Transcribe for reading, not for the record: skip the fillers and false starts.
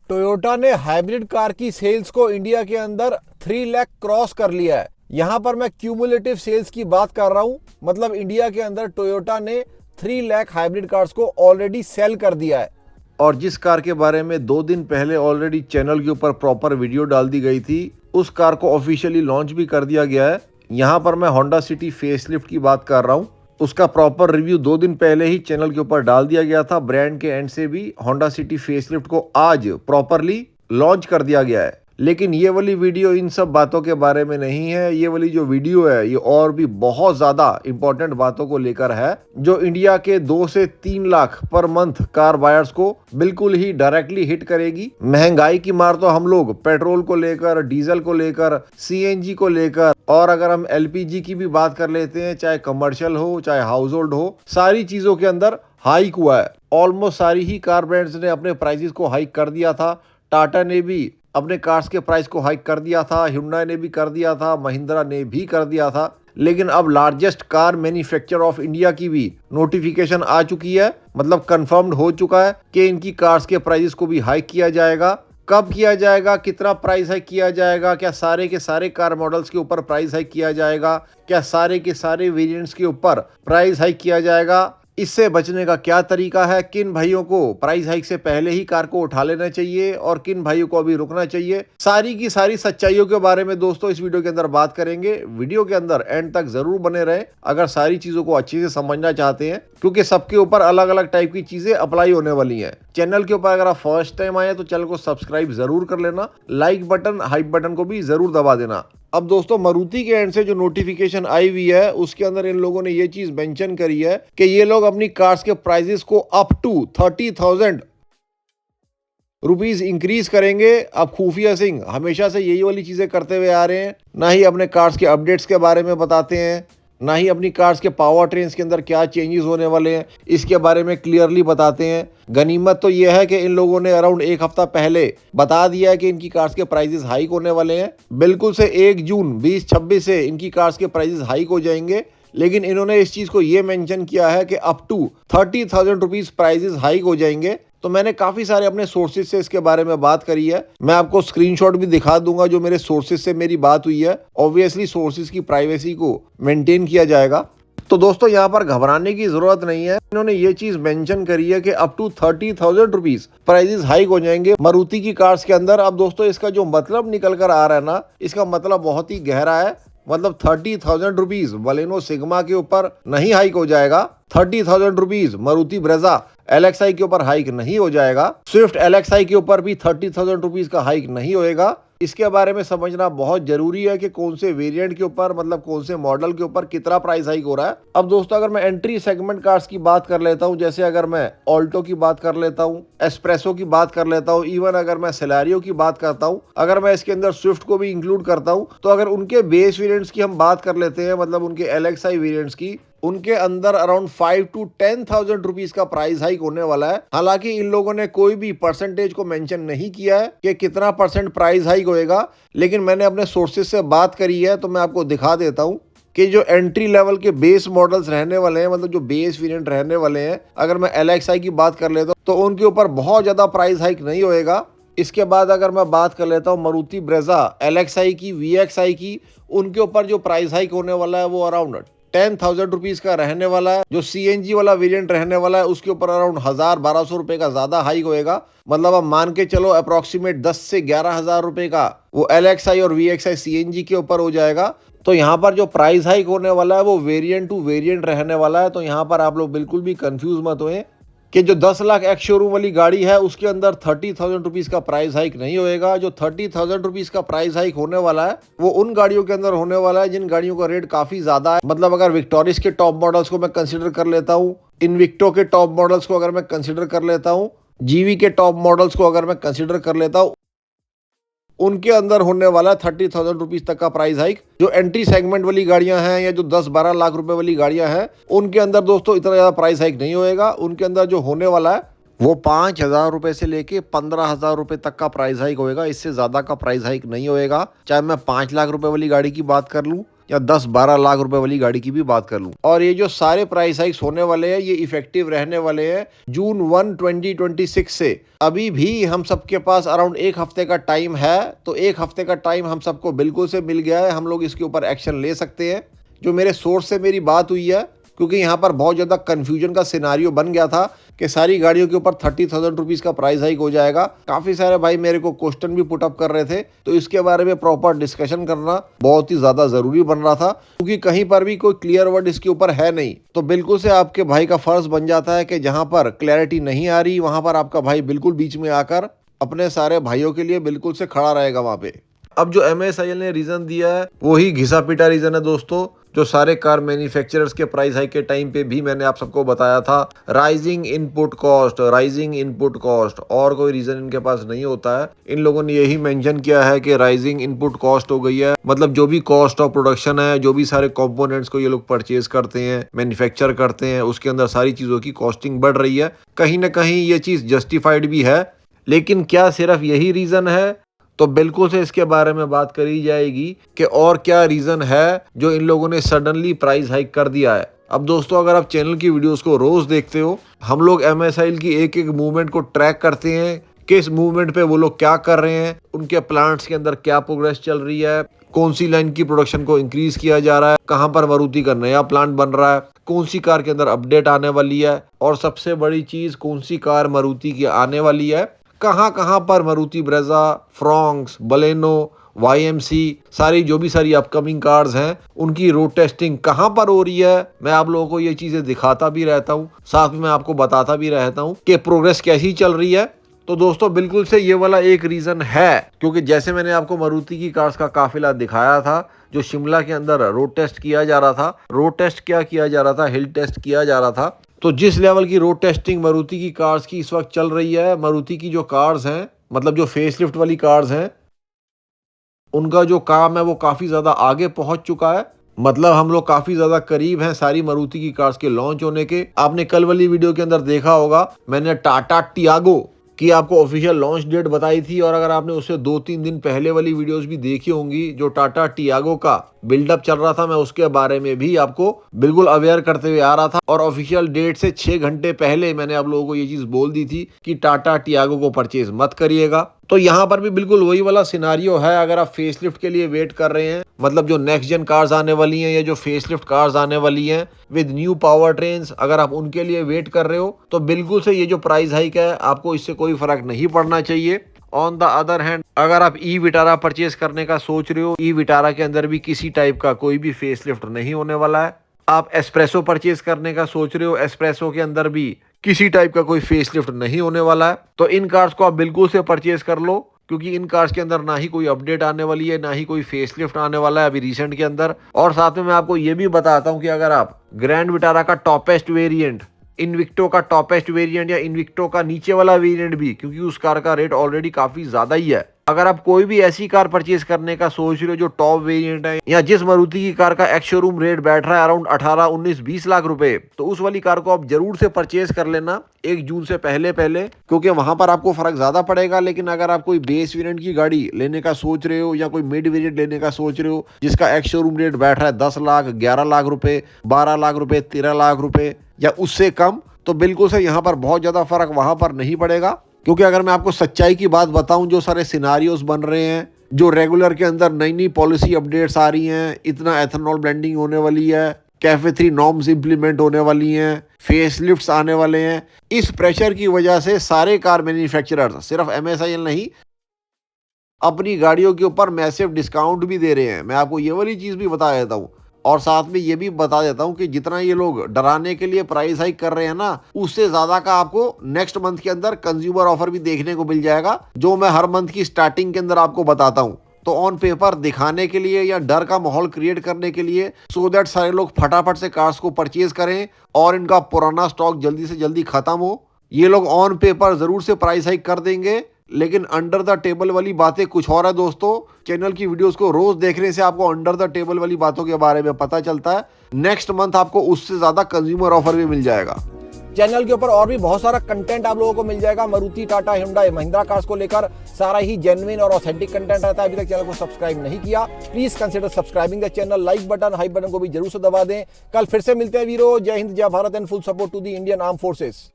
Toyota ने hybrid car की sales को इंडिया के अंदर 3 लाख क्रॉस कर लिया है। यहां पर मैं क्यूमुलेटिव सेल्स की बात कर रहा हूं, मतलब इंडिया के अंदर टोयोटा ने 3 लाख हाइब्रिड कार्स को ऑलरेडी सेल कर दिया है। और जिस कार के बारे में 2 दिन पहले ऑलरेडी चैनल के ऊपर प्रॉपर वीडियो डाल दी गई थी, उस कार को ऑफिशियली लॉन्च भी कर दिया गया है। यहाँ पर मैं होंडा सिटी फेसलिफ्ट की बात कर रहा हूँ। उसका प्रॉपर रिव्यू 2 दिन पहले ही चैनल के ऊपर डाल दिया गया था। ब्रांड के एंड से भी होंडा सिटी फेसलिफ्ट को आज प्रॉपरली लॉन्च कर दिया गया है। लेकिन ये वाली वीडियो इन सब बातों के बारे में नहीं है। ये वाली जो वीडियो है ये और भी बहुत ज्यादा इंपॉर्टेंट बातों को लेकर है, जो इंडिया के 2 से 3 lakh per month car buyers को बिल्कुल ही डायरेक्टली हिट करेगी। महंगाई की मार तो हम लोग पेट्रोल को लेकर, डीजल को लेकर, सीएनजी को लेकर, और अगर हम एलपीजी की भी बात कर लेते हैं, चाहे कमर्शियल हो चाहे हाउस होल्ड हो, सारी चीजों के अंदर हाइक हुआ है। ऑलमोस्ट सारी ही कार ब्रांड्स ने अपने प्राइसेस को हाइक कर दिया था। टाटा ने भी अपने कार्स के प्राइस को हाइक कर दिया था, hyundai ने भी कर दिया था, महिंद्रा ने भी कर दिया था। लेकिन अब largest car manufacturer of India की भी नोटिफिकेशन आ चुकी है, मतलब कंफर्म्ड हो चुका है कि इनकी कार्स के प्राइसेस को भी हाइक किया जाएगा। कब किया जाएगा, कितना प्राइस हाइक किया जाएगा, क्या सारे के सारे कार मॉडल्स के ऊपर प्राइस हाइक किया जाएगा, क्या सारे के सारे वेरिएंट्स के ऊपर प्राइस हाइक किया जाएगा, इससे बचने का क्या तरीका है, किन भाइयों को प्राइस हाइक से पहले ही कार को उठा लेना चाहिए और किन भाइयों को अभी रुकना चाहिए, सारी की सारी सच्चाइयों के बारे में दोस्तों इस वीडियो के अंदर बात करेंगे। वीडियो के अंदर एंड तक जरूर बने रहें अगर सारी चीजों को अच्छे से समझना चाहते हैं, क्योंकि सबके ऊपर अलग अलग टाइप की चीजें अप्लाई होने वाली हैं। चैनल के ऊपर अगर आप फर्स्ट टाइम आए तो चैनल को सब्सक्राइब जरूर कर लेना, लाइक बटन, हाइप बटन को भी जरूर दबा देना। अब दोस्तों मारुति के एंड से जो नोटिफिकेशन आई हुई है उसके अंदर इन लोगों ने ये चीज मेंशन करी है कि ये लोग अपनी कार्स के प्राइसेस को अप टू 30,000 रुपीज इंक्रीज करेंगे। अब खुफिया सिंह हमेशा से यही वाली चीजें करते हुए आ रहे हैं, ना ही अपने कार्स के अपडेट्स के बारे में बताते हैं, ना ही अपनी कार्स के पावर ट्रेन्स के अंदर क्या चेंजेस होने वाले हैं इसके बारे में क्लियरली बताते हैं। गनीमत तो यह है कि इन लोगों ने अराउंड 1 हफ्ता पहले बता दिया है कि इनकी कार्स के प्राइसेस हाइक होने वाले हैं। बिल्कुल से 1 जून 2026 से इनकी कार्स के प्राइसेस हाइक हो जाएंगे। लेकिन इन्होंने इस चीज को ये मेंशन किया है कि up to 30,000 rupees prices hike हो जाएंगे। तो मैंने काफी सारे अपने सोर्सेज से इसके बारे में बात करी है। मैं आपको स्क्रीनशॉट भी दिखा दूंगा जो मेरे सोर्सेज से मेरी बात हुई है। ऑब्वियसली सोर्सेज की प्राइवेसी को मेंटेन किया जाएगा। तो दोस्तों यहाँ पर घबराने की जरूरत नहीं है। इन्होंने ये चीज मेंशन करी है कि up to 30,000 rupees prices hike हो जाएंगे मारुति की कार्स के अंदर। अब दोस्तों इसका जो मतलब निकल कर आ रहा है ना, इसका मतलब बहुत ही गहरा है। मतलब 30,000 रुपीज बलेनो सिग्मा के ऊपर नहीं हाइक हो जाएगा, 30,000 रुपीज मारुति ब्रेजा LXI के ऊपर हाइक नहीं हो जाएगा, स्विफ्ट LXI के ऊपर भी 30,000 रुपीज का हाइक नहीं होएगा। इसके बारे में समझना बहुत जरूरी है कि कौन से वेरिएंट के ऊपर, मतलब कौन से मॉडल के ऊपर कितना प्राइस हाइक हो रहा है। अब दोस्तों अगर मैं एंट्री सेगमेंट कार्स की बात कर लेता हूं, जैसे अगर मैं ऑल्टो की बात कर लेता हूं, एस्प्रेसो की बात कर लेता हूं, इवन अगर मैं सेलेरियो की बात करता हूं, अगर मैं इसके अंदर स्विफ्ट को भी इंक्लूड करता हूं, तो अगर उनके बेस वेरिएंट्स की हम बात कर लेते हैं, मतलब उनके LXI वेरिएंट्स की, उनके अंदर अराउंड 5 to 10,000 रुपीज का प्राइस हाइक होने वाला है। हालांकि इन लोगों ने कोई भी परसेंटेज को मेंशन नहीं किया है कि कितना परसेंट प्राइस हाइक होएगा, लेकिन मैंने अपने सोर्सेज से बात करी है तो मैं आपको दिखा देता हूं कि जो एंट्री लेवल के बेस मॉडल्स रहने वाले हैं, मतलब जो बेस वेरिएंट रहने वाले हैं, अगर मैं LXI की बात कर लेता हूं तो उनके ऊपर बहुत ज्यादा प्राइस हाइक नहीं होएगा। इसके बाद अगर मैं बात कर लेता हूँ मारुति ब्रेजा LXI की, VXI की, उनके ऊपर जो प्राइस हाइक होने वाला है वो अराउंड 10,000 रुपीज का रहने वाला है। जो CNG वाला वेरिएंट रहने वाला है उसके ऊपर अराउंड 1,000-1,200 रुपए का ज्यादा हाइक होएगा। मतलब अब मान के चलो अप्रोक्सीमेट 10 से 11,000 रुपए का वो LXI और VXI CNG के ऊपर हो जाएगा। तो यहाँ पर जो प्राइस हाइक होने वाला है वो वेरिएंट टू वेरिएंट रहने वाला है। तो यहाँ पर आप लोग बिल्कुल भी कंफ्यूज मत होए कि जो 10 लाख एक्स शोरूम वाली गाड़ी है उसके अंदर 30,000 रुपीज का प्राइस हाइक नहीं होएगा। जो 30,000 रुपीज का प्राइस हाइक होने वाला है वो उन गाड़ियों के अंदर होने वाला है जिन गाड़ियों का रेट काफी ज्यादा है। मतलब अगर विक्टोरिस के टॉप मॉडल्स को मैं कंसिडर कर लेता हूँ, इनविक्टो के टॉप मॉडल्स को अगर मैं कंसिडर कर लेता हूँ, जीवी के टॉप मॉडल्स को अगर मैं कंसिडर कर लेता हूँ, उनके अंदर होने वाला 30,000 रुपीज तक का प्राइस हाइक। जो एंट्री सेगमेंट वाली गाड़ियां हैं या जो 10-12 लाख रुपए वाली गाड़ियां हैं उनके अंदर दोस्तों इतना ज्यादा प्राइस हाइक नहीं होएगा। उनके अंदर जो होने वाला है वो 5,000 रुपए से लेके 15,000 रुपए तक का प्राइस हाइक होएगा। इससे ज्यादा का प्राइस हाइक नहीं होएगा। चाहे मैं 5 लाख रुपए वाली गाड़ी की बात कर लूं या 10-12 लाख रुपए वाली गाड़ी की भी बात कर लूं। और ये जो सारे प्राइस हाइक्स होने वाले हैं ये इफेक्टिव रहने वाले हैं जून 1, 2026 से। अभी भी हम सबके पास अराउंड एक हफ्ते का टाइम है, तो एक हफ्ते का टाइम हम सबको बिल्कुल से मिल गया है। हम लोग इसके ऊपर एक्शन ले सकते हैं। जो मेरे सोर्स से मेरी बात हुई है, क्योंकि यहाँ पर बहुत ज़्यादा कन्फ्यूजन का सिनारियो बन गया था कि सारी गाड़ियों के ऊपर 30,000 रुपीज़ का प्राइस हाइक हो जाएगा। काफ़ी सारे भाई मेरे को क्वेश्चन भी पुटअप कर रहे थे, तो इसके बारे में प्रॉपर डिस्कशन करना बहुत ही ज़्यादा ज़रूरी बन रहा था, क्योंकि कहीं पर भी कोई क्लियर वर्ड इसके ऊपर है नहीं। तो बिल्कुल से आपके भाई का फर्ज बन जाता है कि जहाँ पर क्लैरिटी नहीं आ रही वहाँ पर आपका भाई बिल्कुल बीच में आकर अपने सारे भाइयों के लिए बिल्कुल से खड़ा रहेगा वहाँ पे। अब जो MSIL ने रीजन दिया है वही घिसा पिटा रीजन है दोस्तों, जो सारे कार मैन्युफैक्चरर्स के प्राइस हाइक के टाइम पे भी मैंने आप सबको बताया था। राइजिंग इनपुट कॉस्ट, और कोई रीजन इनके पास नहीं होता है। इन लोगों ने यही मेंशन किया है कि राइजिंग इनपुट कॉस्ट हो गई है, मतलब जो भी कॉस्ट ऑफ प्रोडक्शन है, जो भी सारे कंपोनेंट्स को ये लोग परचेज करते हैं, मैन्युफैक्चर करते हैं, उसके अंदर सारी चीजों की कॉस्टिंग बढ़ रही है। कहीं ना कहीं ये चीज जस्टिफाइड भी है, लेकिन क्या सिर्फ यही रीजन है? तो बिल्कुल से इसके बारे में बात करी जाएगी कि और क्या रीजन है जो इन लोगों ने सडनली प्राइस हाइक कर दिया है। अब दोस्तों अगर आप चैनल की वीडियोस को रोज देखते हो, हम लोग MSIL की एक एक मूवमेंट को ट्रैक करते हैं, किस मूवमेंट पे वो लोग क्या कर रहे हैं, उनके प्लांट्स के अंदर क्या प्रोग्रेस चल रही है, कौन सी लाइन की प्रोडक्शन को इंक्रीज किया जा रहा है, कहाँ पर मारुति का नया प्लांट बन रहा है, कौन सी कार के अंदर अपडेट आने वाली है, और सबसे बड़ी चीज कौन सी कार मारुति की आने वाली है, कहाँ कहाँ पर Maruti Brezza, Fronx, Baleno, YMC, सारी जो भी सारी अपकमिंग कार्स हैं उनकी रोड टेस्टिंग कहाँ पर हो रही है। मैं आप लोगों को ये चीजें दिखाता भी रहता हूँ, साथ में मैं आपको बताता भी रहता हूँ कि प्रोग्रेस कैसी चल रही है। तो दोस्तों बिल्कुल से ये वाला एक रीजन है, क्योंकि जैसे मैंने आपको मारुति की कार्स का काफिला दिखाया था जो शिमला के अंदर रोड टेस्ट किया जा रहा था। रोड टेस्ट क्या किया जा रहा था? हिल टेस्ट किया जा रहा था। तो जिस लेवल की रोड टेस्टिंग मारुति की कार्स की इस वक्त चल रही है, मारुति की जो कार्स हैं, मतलब जो फेसलिफ्ट वाली कार्स हैं, उनका जो काम है वो काफी ज्यादा आगे पहुंच चुका है। मतलब हम लोग काफी ज्यादा करीब हैं सारी मारुति की कार्स के लॉन्च होने के। आपने कल वाली वीडियो के अंदर देखा होगा, मैंने टाटा टियागो की आपको ऑफिशियल लॉन्च डेट बताई थी, और अगर आपने उससे 2-3 दिन पहले वाली वीडियोस भी देखी होंगी जो टाटा टियागो का बिल्डअप चल रहा था, मैं उसके बारे में भी आपको बिल्कुल अवेयर करते हुए आ रहा था। और ऑफिशियल डेट से 6 घंटे पहले मैंने आप लोगों को ये चीज बोल दी थी कि टाटा टियागो को परचेज मत करिएगा। तो यहाँ पर भी बिल्कुल वही वाला सिनारियो है। अगर आप फेसलिफ्ट के लिए वेट कर रहे हैं, मतलब जो नेक्स्ट जेन कार्स आने वाली हैं या जो फेसलिफ्ट कार्स आने वाली हैं विद न्यू पावर ट्रेन्स, अगर आप उनके लिए वेट कर रहे हो तो बिल्कुल से ये जो प्राइस हाइक है आपको इससे कोई फर्क नहीं पड़ना चाहिए। ऑन द अदर हैंड, अगर आप ई विटारा परचेज करने का सोच रहे हो, ई विटारा के अंदर भी किसी टाइप का कोई भी फेसलिफ्ट नहीं होने वाला है। आप एस्प्रेसो परचेज करने का सोच रहे हो, एस्प्रेसो के अंदर भी किसी टाइप का कोई फेसलिफ्ट नहीं होने वाला है। तो इन कार्स को आप बिल्कुल से परचेज कर लो, क्योंकि इन कार्स के अंदर ना ही कोई अपडेट आने वाली है, ना ही कोई फेसलिफ्ट आने वाला है अभी रिसेंट के अंदर। और साथ में मैं आपको ये भी बताता हूँ कि अगर आप ग्रैंड विटारा का टॉपेस्ट वेरिएंट, इनविक्टो का टॉपेस्ट वेरिएंट या इनविक्टो का नीचे वाला वेरिएंट भी, क्योंकि उस कार का रेट ऑलरेडी काफी ज्यादा ही है, अगर आप कोई भी ऐसी कार परचेज करने का सोच रहे हो जो टॉप वेरिएंट है या जिस मारुति की कार का एक्स शोरूम रेट बैठ रहा है अराउंड 18, 19, 20 लाख रुपए, तो उस वाली कार को आप जरूर से परचेज कर लेना 1 जून से पहले, क्योंकि वहां पर आपको फर्क ज्यादा पड़ेगा। लेकिन अगर आप कोई बेस वेरिएंट की गाड़ी लेने का सोच रहे हो या कोई मिड वेरिएंट लेने का सोच रहे हो जिसका एक्स शोरूम रेट बैठ रहा है 10 लाख, 11 लाख रुपए, 12 लाख रुपए, 13 लाख रुपए या उससे कम, तो बिल्कुल से यहाँ पर बहुत ज्यादा फर्क वहां पर नहीं पड़ेगा। क्योंकि अगर मैं आपको सच्चाई की बात बताऊं, जो सारे सिनारियोस बन रहे हैं, जो रेगुलर के अंदर नई नई पॉलिसी अपडेट्स आ रही हैं, इतना एथेनॉल ब्लेंडिंग होने वाली है, कैफे 3 नॉर्म्स इंप्लीमेंट होने वाली हैं, फेसलिफ्ट्स आने वाले हैं, इस प्रेशर की वजह से सारे कार मैन्युफैक्चरर्स, सिर्फ MSIL नहीं, अपनी गाड़ियों के ऊपर मैसिव डिस्काउंट भी दे रहे हैं। मैं आपको ये वाली चीज भी बता देता हूँ, और साथ में ये भी बता देता हूँ कि जितना ये लोग डराने के लिए प्राइस हाइक कर रहे हैं ना, उससे ज्यादा का आपको नेक्स्ट मंथ के अंदर कंज्यूमर ऑफर भी देखने को मिल जाएगा, जो मैं हर मंथ की स्टार्टिंग के अंदर आपको बताता हूँ। तो ऑन पेपर दिखाने के लिए या डर का माहौल क्रिएट करने के लिए, सो दैट सारे लोग फटाफट से कार्स को परचेज करें और इनका पुराना स्टॉक जल्दी से जल्दी खत्म हो, ये लोग ऑन पेपर जरूर से प्राइस हाइक कर देंगे। लेकिन अंडर द टेबल वाली बातें कुछ और है दोस्तों। चैनल की वीडियोस को रोज देखने से आपको अंडर द टेबल वाली बातों के बारे में पता चलता है। नेक्स्ट मंथ आपको उससे ज्यादा कंज्यूमर ऑफर भी मिल जाएगा। चैनल के ऊपर और भी बहुत सारा कंटेंट आप लोगों को मिल जाएगा। मारुति, टाटा, हुंडई, महिंद्रा कार्स को लेकर सारा ही जेन्युइन और ऑथेंटिक कंटेंट रहता है। अभी तक चैनल को सब्सक्राइब नहीं किया, please consider subscribing the channel. Like button, high button को भी जरूर से दबा दें। कल फिर से मिलते हैं वीरो। जय हिंद, जय Bharat and full support to the Indian arm forces.